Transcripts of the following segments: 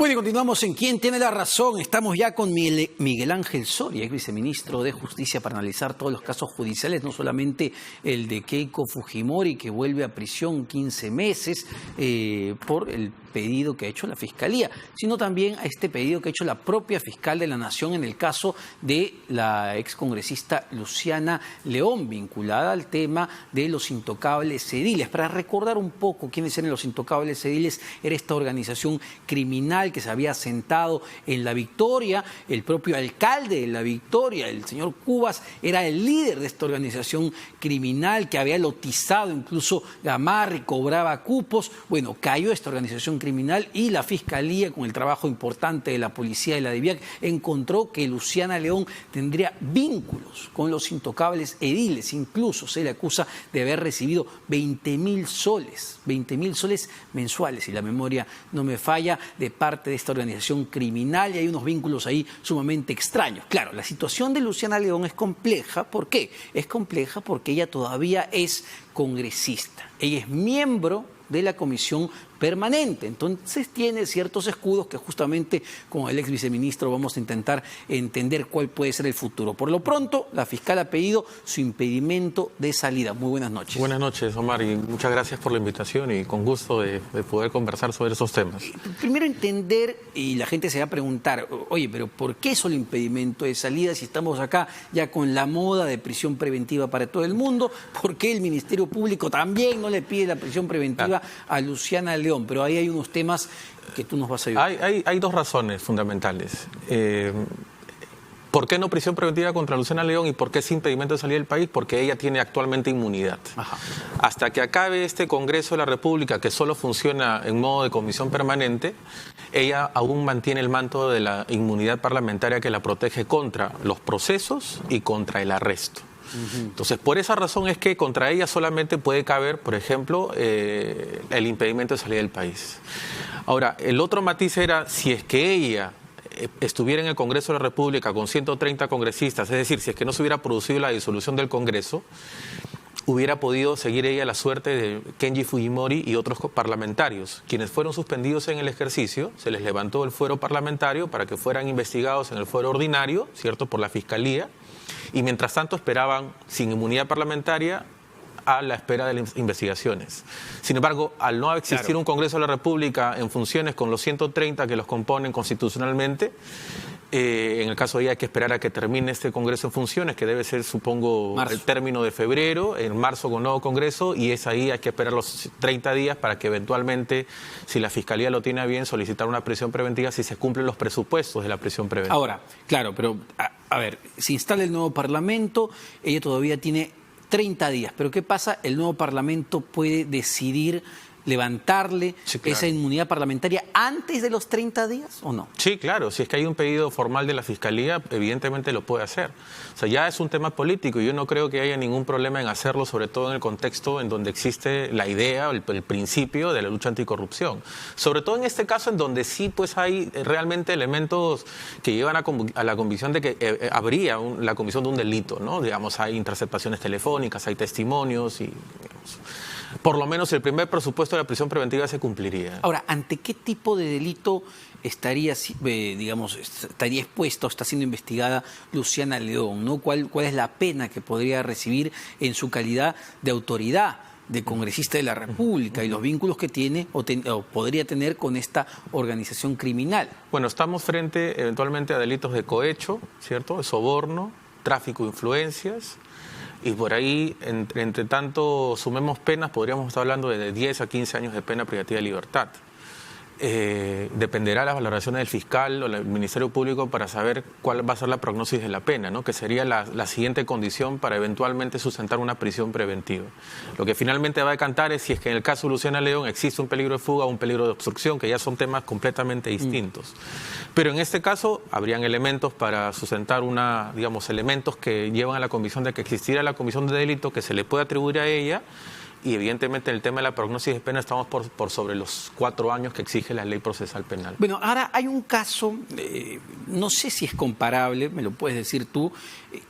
Bueno, y continuamos en ¿Quién tiene la razón? Estamos ya con Miguel Ángel Soria, ex viceministro de Justicia, para analizar todos los casos judiciales, no solamente el de Keiko Fujimori, que vuelve a prisión 15 meses por el pedido que ha hecho la Fiscalía, sino también a este pedido que ha hecho la propia fiscal de la Nación en el caso de la excongresista Luciana León, vinculada al tema de los intocables ediles. Para recordar un poco quiénes eran los intocables ediles, era esta organización criminal que se había asentado en La Victoria. El propio alcalde de La Victoria, el señor Cubas, era el líder de esta organización criminal que había lotizado incluso Gamarra y cobraba cupos. Bueno, cayó esta organización criminal y la Fiscalía, con el trabajo importante de la policía y la DIVIAC, encontró que Luciana León tendría vínculos con los intocables ediles. Incluso se le acusa de haber recibido 20.000 soles, 20.000 soles mensuales, si la memoria no me falla, de parte de esta organización criminal, y hay unos vínculos ahí sumamente extraños. Claro, la situación de Luciana León es compleja. ¿Por qué? Es compleja porque ella todavía es congresista. Ella es miembro de la comisión permanente, entonces tiene ciertos escudos que justamente con el ex viceministro vamos a intentar entender cuál puede ser el futuro. Por lo pronto, la fiscal ha pedido su impedimento de salida. Muy buenas noches. Buenas noches, Omar, y muchas gracias por la invitación y con gusto de poder conversar sobre esos temas. Primero entender, y la gente se va a preguntar, oye, pero ¿por qué solo impedimento de salida si estamos acá ya con la moda de prisión preventiva para todo el mundo? ¿Por qué el Ministerio Público también no le pide la prisión preventiva a Luciana León? Pero ahí hay unos temas que tú nos vas a ayudar. Hay dos razones fundamentales. ¿Por qué no prisión preventiva contra Luciana León y por qué ese impedimento de salir del país? Porque ella tiene actualmente inmunidad. Ajá. Hasta que acabe este Congreso de la República, que solo funciona en modo de comisión permanente, ella aún mantiene el manto de la inmunidad parlamentaria que la protege contra los procesos y contra el arresto. Entonces, por esa razón es que contra ella solamente puede caber, por ejemplo, el impedimento de salida del país. Ahora, el otro matiz era si es que ella estuviera en el Congreso de la República con 130 congresistas, es decir, si es que no se hubiera producido la disolución del Congreso, hubiera podido seguir ella la suerte de Kenji Fujimori y otros parlamentarios, quienes fueron suspendidos en el ejercicio. Se les levantó el fuero parlamentario para que fueran investigados en el fuero ordinario, ¿cierto?, por la Fiscalía, y mientras tanto esperaban sin inmunidad parlamentaria a la espera de las investigaciones. Sin embargo, al no existir un Congreso de la República en funciones con los 130 que los componen constitucionalmente, en el caso de ella hay que esperar a que termine este Congreso en funciones, que debe ser, supongo, el término de febrero, en marzo con nuevo Congreso, y es ahí hay que esperar los 30 días para que eventualmente, si la Fiscalía lo tiene a bien, solicitar una prisión preventiva si se cumplen los presupuestos de la prisión preventiva. Ahora, claro, pero a ver, se instala el nuevo Parlamento, ella todavía tiene 30 días, pero ¿qué pasa? El nuevo Parlamento puede decidir levantarle esa inmunidad parlamentaria antes de los 30 días o no. Sí, claro, si es que hay un pedido formal de la Fiscalía, evidentemente lo puede hacer. O sea, ya es un tema político y yo no creo que haya ningún problema en hacerlo, sobre todo en el contexto en donde existe la idea, el principio de la lucha anticorrupción. Sobre todo en este caso en donde sí pues hay realmente elementos que llevan a la convicción de que habría la comisión de un delito, ¿no? Digamos, hay interceptaciones telefónicas, hay testimonios y... digamos, por lo menos el primer presupuesto de la prisión preventiva se cumpliría. Ahora, ¿ante qué tipo de delito estaría, estaría expuesto, está siendo investigada Luciana León, ¿no? ¿Cuál es la pena que podría recibir en su calidad de autoridad, de congresista de la República, y los vínculos que tiene o podría tener con esta organización criminal? Bueno, estamos frente eventualmente a delitos de cohecho, ¿cierto?, de soborno, tráfico de influencias. Y por ahí, entre tanto sumemos penas, podríamos estar hablando de 10 a 15 años de pena privativa de libertad. Dependerá de las valoraciones del fiscal o del Ministerio Público para saber cuál va a ser la prognosis de la pena, ¿no?, que sería la siguiente condición para eventualmente sustentar una prisión preventiva. Lo que finalmente va a decantar es si es que en el caso de Luciana León existe un peligro de fuga o un peligro de obstrucción, que ya son temas completamente distintos. Pero en este caso habrían elementos para sustentar elementos que llevan a la convicción de que existiera la comisión de delito que se le puede atribuir a ella, y evidentemente en el tema de la prognosis de pena estamos por sobre los 4 años que exige la ley procesal penal. Bueno, ahora hay un caso, no sé si es comparable, me lo puedes decir tú,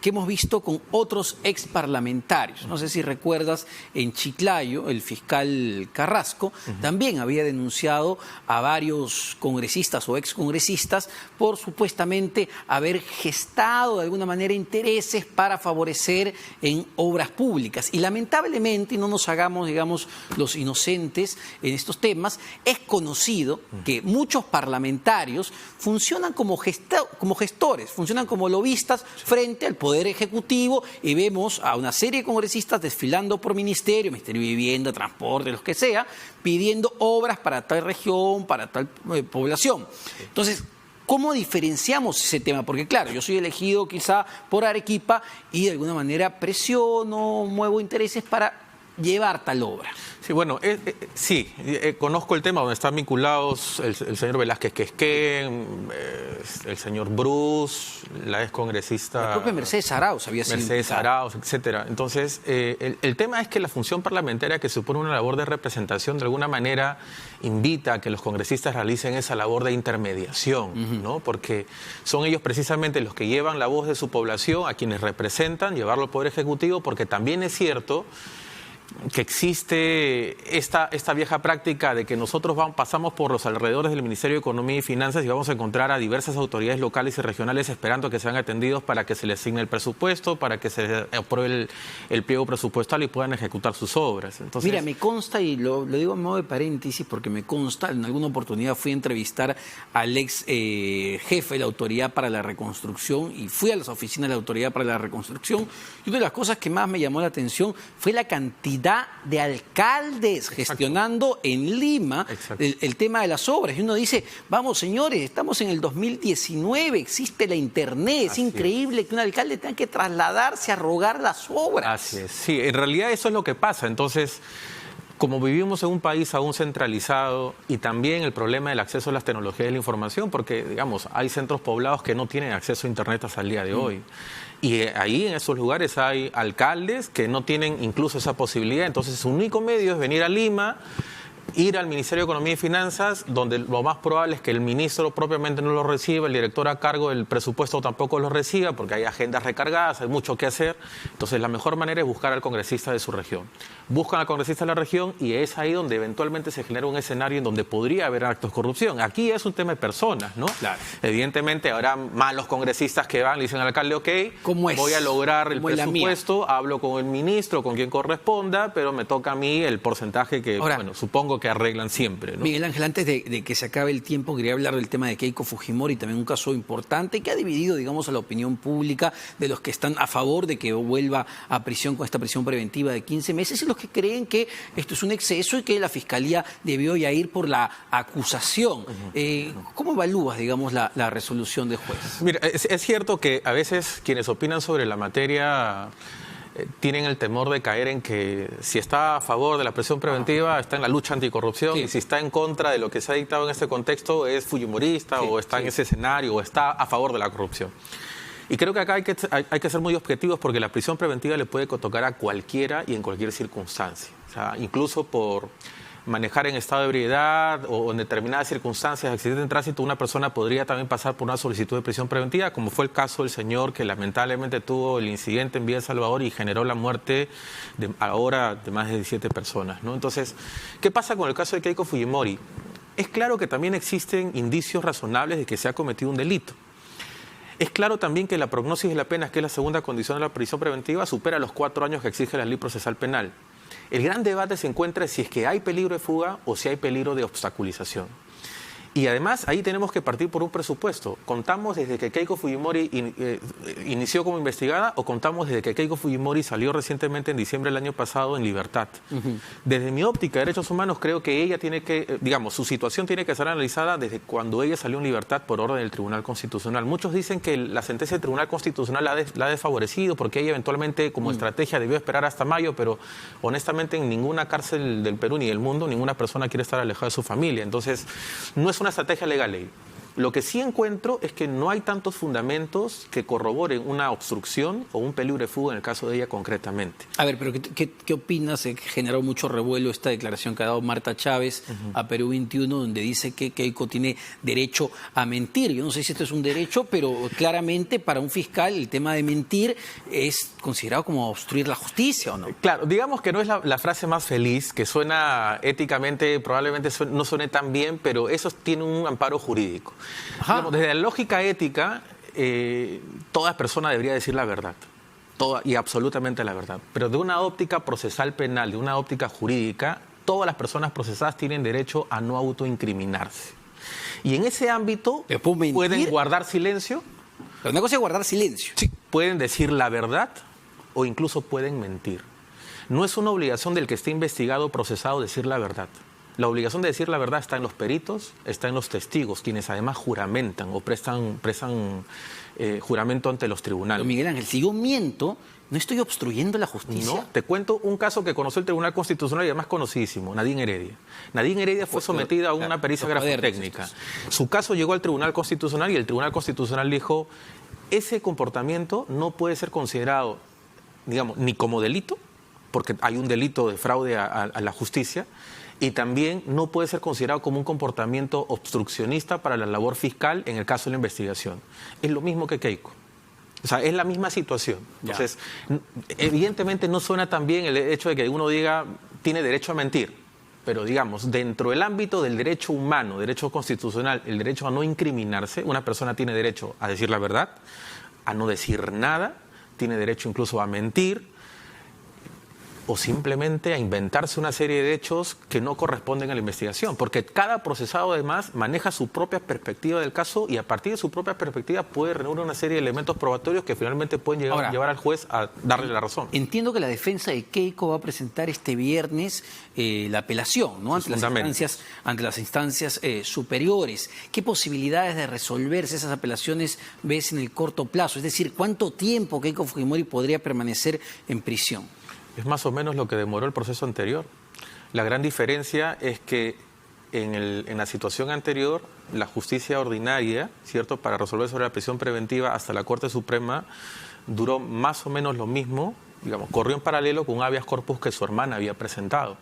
que hemos visto con otros exparlamentarios. No sé si recuerdas, en Chiclayo, el fiscal Carrasco también había denunciado a varios congresistas o excongresistas por supuestamente haber gestado de alguna manera intereses para favorecer en obras públicas. Y lamentablemente, y no nos hagamos, digamos, los inocentes en estos temas, es conocido que muchos parlamentarios funcionan como gestores, funcionan como lobistas frente al Poder Ejecutivo, y vemos a una serie de congresistas desfilando por Ministerio de Vivienda, Transporte, los que sea, pidiendo obras para tal región, para tal población. Entonces, ¿cómo diferenciamos ese tema? Porque claro, yo soy elegido quizá por Arequipa y de alguna manera presiono, muevo intereses para llevar tal obra. Sí, bueno, conozco el tema donde están vinculados el señor Velázquez Quesquén, el señor Bruce, la excongresista... La propia Mercedes Arauz había sido Mercedes Arauz, etcétera. Entonces, el tema es que la función parlamentaria, que supone una labor de representación, de alguna manera invita a que los congresistas realicen esa labor de intermediación, ¿no? Porque son ellos precisamente los que llevan la voz de su población, a quienes representan, llevarlo al Poder Ejecutivo, porque también es cierto que existe esta vieja práctica de que nosotros pasamos por los alrededores del Ministerio de Economía y Finanzas y vamos a encontrar a diversas autoridades locales y regionales esperando que sean atendidos para que se les asigne el presupuesto, para que se apruebe el pliego presupuestal y puedan ejecutar sus obras. Entonces, mira, me consta, y lo digo en modo de paréntesis porque me consta, en alguna oportunidad fui a entrevistar al ex jefe de la Autoridad para la Reconstrucción y fui a las oficinas de la Autoridad para la Reconstrucción, y una de las cosas que más me llamó la atención fue la cantidad de alcaldes gestionando en Lima el tema de las obras. Y uno dice, vamos señores, estamos en el 2019, existe la internet, es increíble que un alcalde tenga que trasladarse a rogar las obras. Así es, sí, en realidad eso es lo que pasa. Entonces, como vivimos en un país aún centralizado y también el problema del acceso a las tecnologías de la información, porque, digamos, hay centros poblados que no tienen acceso a Internet hasta el día de hoy. Y ahí en esos lugares hay alcaldes que no tienen incluso esa posibilidad. Entonces su único medio es venir a Lima, ir al Ministerio de Economía y Finanzas, donde lo más probable es que el ministro propiamente no lo reciba, el director a cargo del presupuesto tampoco lo reciba, porque hay agendas recargadas, hay mucho que hacer. Entonces la mejor manera es buscar al congresista de su región. Buscan al congresista de la región y es ahí donde eventualmente se genera un escenario en donde podría haber actos de corrupción. Aquí es un tema de personas, ¿no? Claro. Evidentemente habrá malos congresistas que van, le dicen al alcalde, ok, voy a lograr el presupuesto, hablo con el ministro, con quien corresponda, pero me toca a mí el porcentaje que, bueno, supongo que arreglan siempre, ¿no? Miguel Ángel, antes de que se acabe el tiempo, quería hablar del tema de Keiko Fujimori, también un caso importante que ha dividido, digamos, a la opinión pública, de los que están a favor de que vuelva a prisión con esta prisión preventiva de 15 meses y los que creen que esto es un exceso y que la Fiscalía debió ya ir por la acusación. ¿Cómo evalúas, digamos, la resolución del juez? Mira, es cierto que a veces quienes opinan sobre la materia tienen el temor de caer en que si está a favor de la prisión preventiva está en la lucha anticorrupción y si está en contra de lo que se ha dictado en este contexto es fujimorista o está en ese escenario o está a favor de la corrupción. Y creo que acá hay que ser muy objetivos porque la prisión preventiva le puede tocar a cualquiera y en cualquier circunstancia. O sea, incluso por manejar en estado de ebriedad o en determinadas circunstancias, accidente en tránsito, una persona podría también pasar por una solicitud de prisión preventiva, como fue el caso del señor que lamentablemente tuvo el incidente en Villa El Salvador y generó la muerte ahora de más de 17 personas, ¿no? Entonces, ¿qué pasa con el caso de Keiko Fujimori? Es claro que también existen indicios razonables de que se ha cometido un delito. Es claro también que la prognosis de la pena, que es la segunda condición de la prisión preventiva, supera los 4 años que exige la ley procesal penal. El gran debate se encuentra si es que hay peligro de fuga o si hay peligro de obstaculización. Y además ahí tenemos que partir por un presupuesto. ¿Contamos desde que Keiko Fujimori inició como investigada o contamos desde que Keiko Fujimori salió recientemente en diciembre del año pasado en libertad? Desde mi óptica de derechos humanos creo que ella tiene que, digamos, su situación tiene que ser analizada desde cuando ella salió en libertad por orden del Tribunal Constitucional. Muchos dicen que la sentencia del Tribunal Constitucional la ha desfavorecido porque ella eventualmente como estrategia debió esperar hasta mayo, pero honestamente en ninguna cárcel del Perú ni del mundo ninguna persona quiere estar alejada de su familia. Entonces no es una estrategia legal ahí. Lo que sí encuentro es que no hay tantos fundamentos que corroboren una obstrucción o un peligro de fuga en el caso de ella concretamente. A ver, pero ¿qué opinas? Generó mucho revuelo esta declaración que ha dado Marta Chávez a Perú 21, donde dice que Keiko tiene derecho a mentir. Yo no sé si esto es un derecho, pero claramente para un fiscal el tema de mentir es considerado como obstruir la justicia, ¿o no? Claro, digamos que no es la frase más feliz, que suena éticamente, probablemente no suene tan bien, pero eso tiene un amparo jurídico. Digamos, desde la lógica ética, toda persona debería decir la verdad, toda y absolutamente la verdad. Pero de una óptica procesal penal, de una óptica jurídica, todas las personas procesadas tienen derecho a no autoincriminarse. Y en ese ámbito pueden guardar silencio. Pero una cosa es guardar silencio. Sí, pueden decir la verdad o incluso pueden mentir. No es una obligación del que esté investigado o procesado decir la verdad. La obligación de decir la verdad está en los peritos, está en los testigos, quienes además juramentan o prestan juramento ante los tribunales. Pero Miguel Ángel, si yo miento, ¿no estoy obstruyendo la justicia? No, te cuento un caso que conoció el Tribunal Constitucional y además conocidísimo, Nadine Heredia. Nadine Heredia fue sometida a una pericia grafotécnica. Su caso llegó al Tribunal Constitucional y el Tribunal Constitucional dijo: ese comportamiento no puede ser considerado, digamos, ni como delito, porque hay un delito de fraude a la justicia, y también no puede ser considerado como un comportamiento obstruccionista para la labor fiscal en el caso de la investigación. Es lo mismo que Keiko. O sea, es la misma situación. Entonces, evidentemente no suena tan bien el hecho de que uno diga tiene derecho a mentir, pero digamos, dentro del ámbito del derecho humano, derecho constitucional, el derecho a no incriminarse, una persona tiene derecho a decir la verdad, a no decir nada, tiene derecho incluso a mentir, o simplemente a inventarse una serie de hechos que no corresponden a la investigación, porque cada procesado además maneja su propia perspectiva del caso y a partir de su propia perspectiva puede reunir una serie de elementos probatorios que finalmente pueden llevar al juez a darle la razón. Entiendo que la defensa de Keiko va a presentar este viernes la apelación, ¿no? ante las instancias superiores. ¿Qué posibilidades de resolverse esas apelaciones ves en el corto plazo? Es decir, ¿cuánto tiempo Keiko Fujimori podría permanecer en prisión? Es más o menos lo que demoró el proceso anterior. La gran diferencia es que en la situación anterior, la justicia ordinaria, ¿cierto?, para resolver sobre la prisión preventiva hasta la Corte Suprema, duró más o menos lo mismo, digamos, corrió en paralelo con un habeas corpus que su hermana había presentado.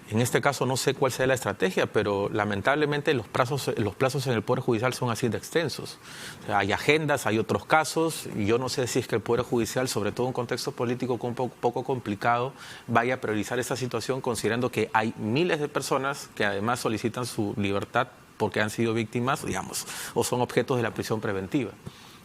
En este caso no sé cuál sea la estrategia, pero lamentablemente los plazos en el Poder Judicial son así de extensos. O sea, hay agendas, hay otros casos, y yo no sé si es que el Poder Judicial, sobre todo en un contexto político un poco complicado, vaya a priorizar esta situación considerando que hay miles de personas que además solicitan su libertad porque han sido víctimas, digamos, o son objetos de la prisión preventiva,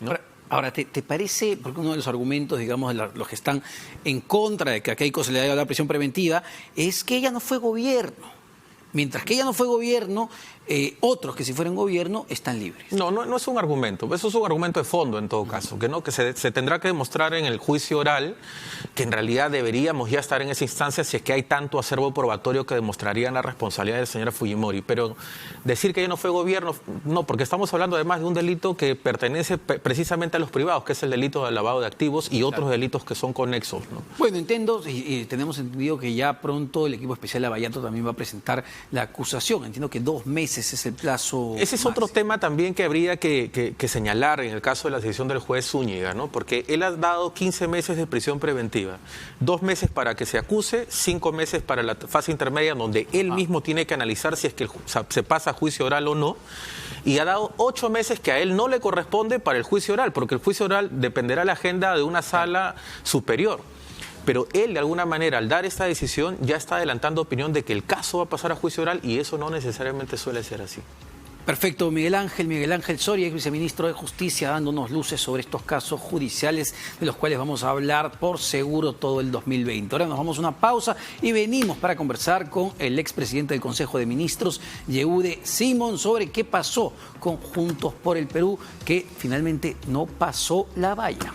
¿no? Ahora, ¿te parece, porque uno de los argumentos, digamos, de los que están en contra de que a Keiko se le haya dado la prisión preventiva, es que ella no fue gobierno? Mientras que ella no fue gobierno, otros que si fueran gobierno están libres. No es un argumento, eso es un argumento de fondo en todo caso, que se tendrá que demostrar en el juicio oral que en realidad deberíamos ya estar en esa instancia si es que hay tanto acervo probatorio que demostrarían la responsabilidad de la señora Fujimori. Pero decir que ella no fue gobierno, no, porque estamos hablando además de un delito que pertenece precisamente a los privados, que es el delito de lavado de activos y otros delitos que son conexos, ¿no? Bueno, entiendo y tenemos entendido que ya pronto el equipo especial Lavallato también va a presentar la acusación. Entiendo que 2 meses es el plazo. Ese es otro tema también que habría que señalar en el caso de la decisión del juez Zúñiga, ¿no? Porque él ha dado 15 meses de prisión preventiva, 2 meses para que se acuse, 5 meses para la fase intermedia donde él mismo tiene que analizar si es que se pasa a juicio oral o no, y ha dado 8 meses que a él no le corresponde para el juicio oral, porque el juicio oral dependerá de la agenda de una sala superior. Pero él, de alguna manera, al dar esta decisión, ya está adelantando opinión de que el caso va a pasar a juicio oral y eso no necesariamente suele ser así. Perfecto, Miguel Ángel Soria, viceministro de Justicia, dándonos luces sobre estos casos judiciales de los cuales vamos a hablar por seguro todo el 2020. Ahora nos vamos a una pausa y venimos para conversar con el expresidente del Consejo de Ministros, Yehude Simón, sobre qué pasó con Juntos por el Perú, que finalmente no pasó la valla.